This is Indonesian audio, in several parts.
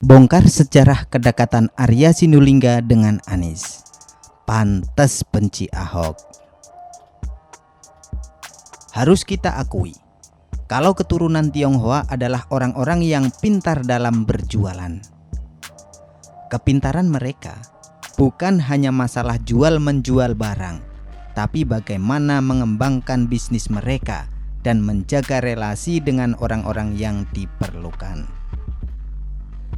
Bongkar sejarah kedekatan Arya Sinulinga dengan Anies. Pantes benci Ahok. Harus kita akui, kalau keturunan Tionghoa adalah orang-orang yang pintar dalam berjualan. Kepintaran mereka bukan hanya masalah jual-menjual barang, tapi bagaimana mengembangkan bisnis mereka dan menjaga relasi dengan orang-orang yang diperlukan.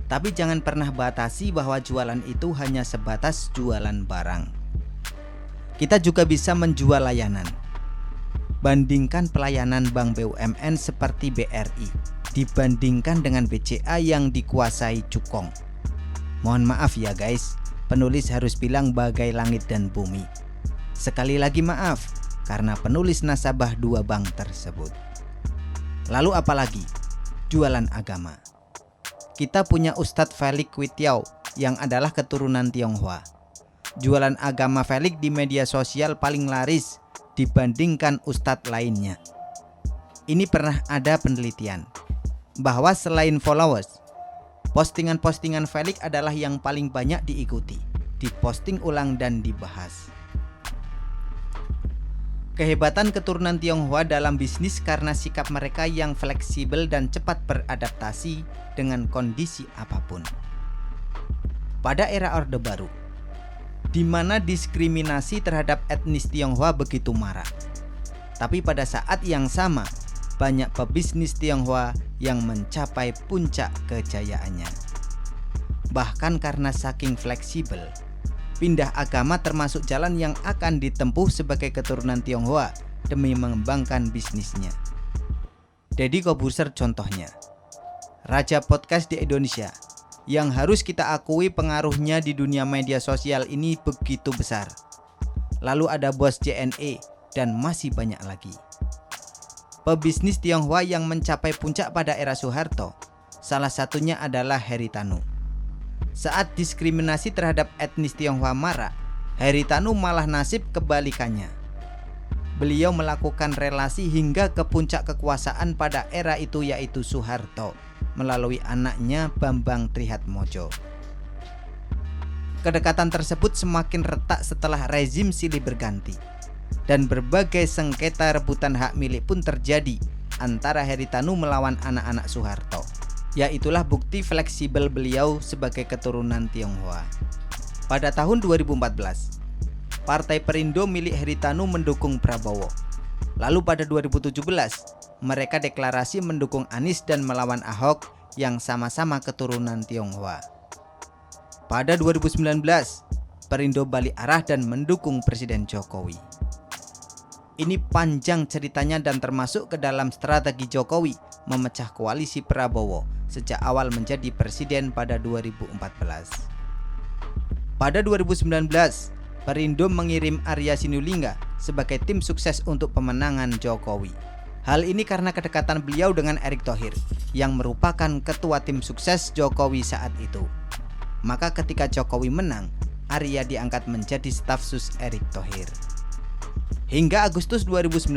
Tapi jangan pernah batasi bahwa jualan itu hanya sebatas jualan barang. Kita juga bisa menjual layanan. Bandingkan pelayanan bank BUMN seperti BRI dibandingkan dengan BCA yang dikuasai cukong. Mohon maaf ya guys, penulis harus bilang bagai langit dan bumi. Sekali lagi maaf, karena penulis nasabah dua bank tersebut. Lalu apalagi? Jualan agama. Kita punya Ustadz Felix Kwitiau yang adalah keturunan Tionghoa. Jualan agama Felix di media sosial paling laris dibandingkan ustadz lainnya. Ini pernah ada penelitian bahwa selain followers, postingan-postingan Felix adalah yang paling banyak diikuti, diposting ulang dan dibahas. Kehebatan keturunan Tionghoa dalam bisnis karena sikap mereka yang fleksibel dan cepat beradaptasi dengan kondisi apapun. Pada era Orde Baru, di mana diskriminasi terhadap etnis Tionghoa begitu marak, tapi pada saat yang sama banyak pebisnis Tionghoa yang mencapai puncak kejayaannya. Bahkan karena saking fleksibel, pindah agama termasuk jalan yang akan ditempuh sebagai keturunan Tionghoa demi mengembangkan bisnisnya. Deddy Corbuzier contohnya, raja podcast di Indonesia, yang harus kita akui pengaruhnya di dunia media sosial ini begitu besar. Lalu ada bos JNE dan masih banyak lagi. Pebisnis Tionghoa yang mencapai puncak pada era Soeharto, salah satunya adalah Heri Tanu. Saat diskriminasi terhadap etnis Tionghoa marak, Heri Tanu malah nasib kebalikannya. Beliau melakukan relasi hingga ke puncak kekuasaan pada era itu, yaitu Soeharto, melalui anaknya Bambang Trihatmojo. Kedekatan tersebut semakin retak setelah rezim silih berganti, dan berbagai sengketa rebutan hak milik pun terjadi antara Heri Tanu melawan anak-anak Soeharto. Yaitulah bukti fleksibel beliau sebagai keturunan Tionghoa. Pada tahun 2014, Partai Perindo milik Heri Tanu mendukung Prabowo. Lalu pada 2017, mereka deklarasi mendukung Anies dan melawan Ahok yang sama-sama keturunan Tionghoa. Pada 2019, Perindo balik arah dan mendukung Presiden Jokowi. Ini panjang ceritanya dan termasuk ke dalam strategi Jokowi memecah koalisi Prabowo sejak awal menjadi presiden pada 2014. Pada 2019, Perindo mengirim Arya Sinulinga sebagai tim sukses untuk pemenangan Jokowi. Hal ini karena kedekatan beliau dengan Erick Thohir yang merupakan ketua tim sukses Jokowi saat itu. Maka ketika Jokowi menang, Arya diangkat menjadi staf sus Erick Thohir. Hingga Agustus 2019,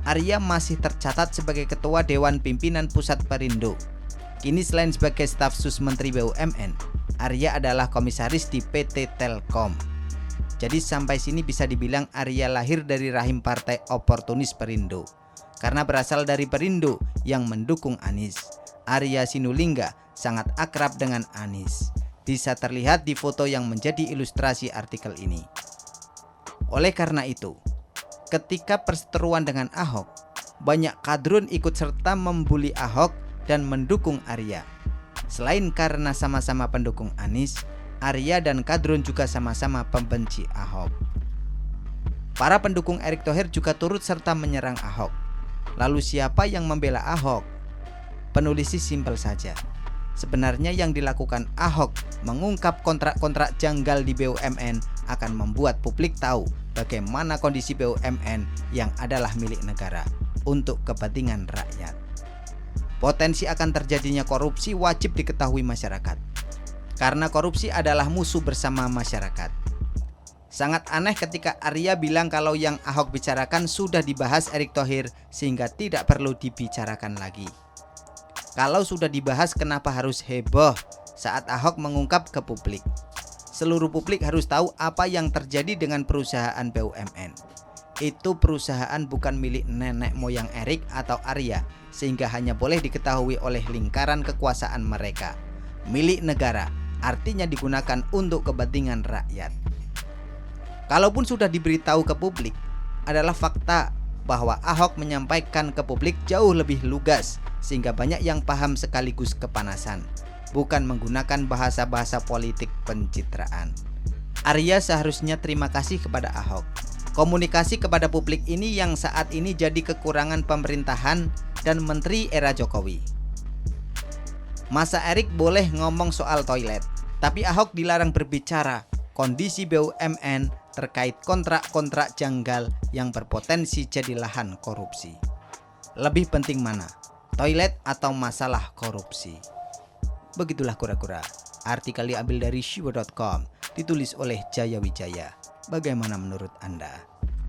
Arya masih tercatat sebagai ketua Dewan Pimpinan Pusat Perindo. Kini selain sebagai staf sus Menteri BUMN, Arya adalah komisaris di PT Telkom. Jadi sampai sini bisa dibilang Arya lahir dari rahim partai oportunis Perindo. Karena berasal dari Perindo yang mendukung Anies, Arya Sinulinga sangat akrab dengan Anies. Bisa terlihat di foto yang menjadi ilustrasi artikel ini. Oleh karena itu, ketika perseteruan dengan Ahok, banyak kadrun ikut serta membuli Ahok dan mendukung Arya. Selain karena sama-sama pendukung Anies, Arya dan kadrun juga sama-sama pembenci Ahok. Para pendukung Erick Thohir juga turut serta menyerang Ahok. Lalu siapa yang membela Ahok? Penulis simpel saja. Sebenarnya yang dilakukan Ahok mengungkap kontrak-kontrak janggal di BUMN akan membuat publik tahu bagaimana kondisi BUMN yang adalah milik negara untuk kepentingan rakyat. Potensi akan terjadinya korupsi wajib diketahui masyarakat, karena korupsi adalah musuh bersama masyarakat. Sangat aneh ketika Arya bilang kalau yang Ahok bicarakan sudah dibahas Erick Thohir sehingga tidak perlu dibicarakan lagi. Kalau sudah dibahas, kenapa harus heboh saat Ahok mengungkap ke publik? Seluruh publik harus tahu apa yang terjadi dengan perusahaan BUMN. Itu perusahaan bukan milik nenek moyang Erik atau Arya, sehingga hanya boleh diketahui oleh lingkaran kekuasaan mereka. Milik negara, artinya digunakan untuk kepentingan rakyat. Kalaupun sudah diberitahu ke publik, adalah fakta bahwa Ahok menyampaikan ke publik jauh lebih lugas, sehingga banyak yang paham sekaligus kepanasan, bukan menggunakan bahasa-bahasa politik pencitraan. Arya seharusnya terima kasih kepada Ahok. Komunikasi kepada publik ini yang saat ini jadi kekurangan pemerintahan dan menteri era Jokowi. Masa Erik boleh ngomong soal toilet, tapi Ahok dilarang berbicara kondisi BUMN terkait kontrak-kontrak janggal yang berpotensi jadi lahan korupsi. Lebih penting mana, toilet atau masalah korupsi? Begitulah kura-kura. Artikel diambil dari shiwo.com, ditulis oleh Jaya Wijaya. Bagaimana menurut Anda?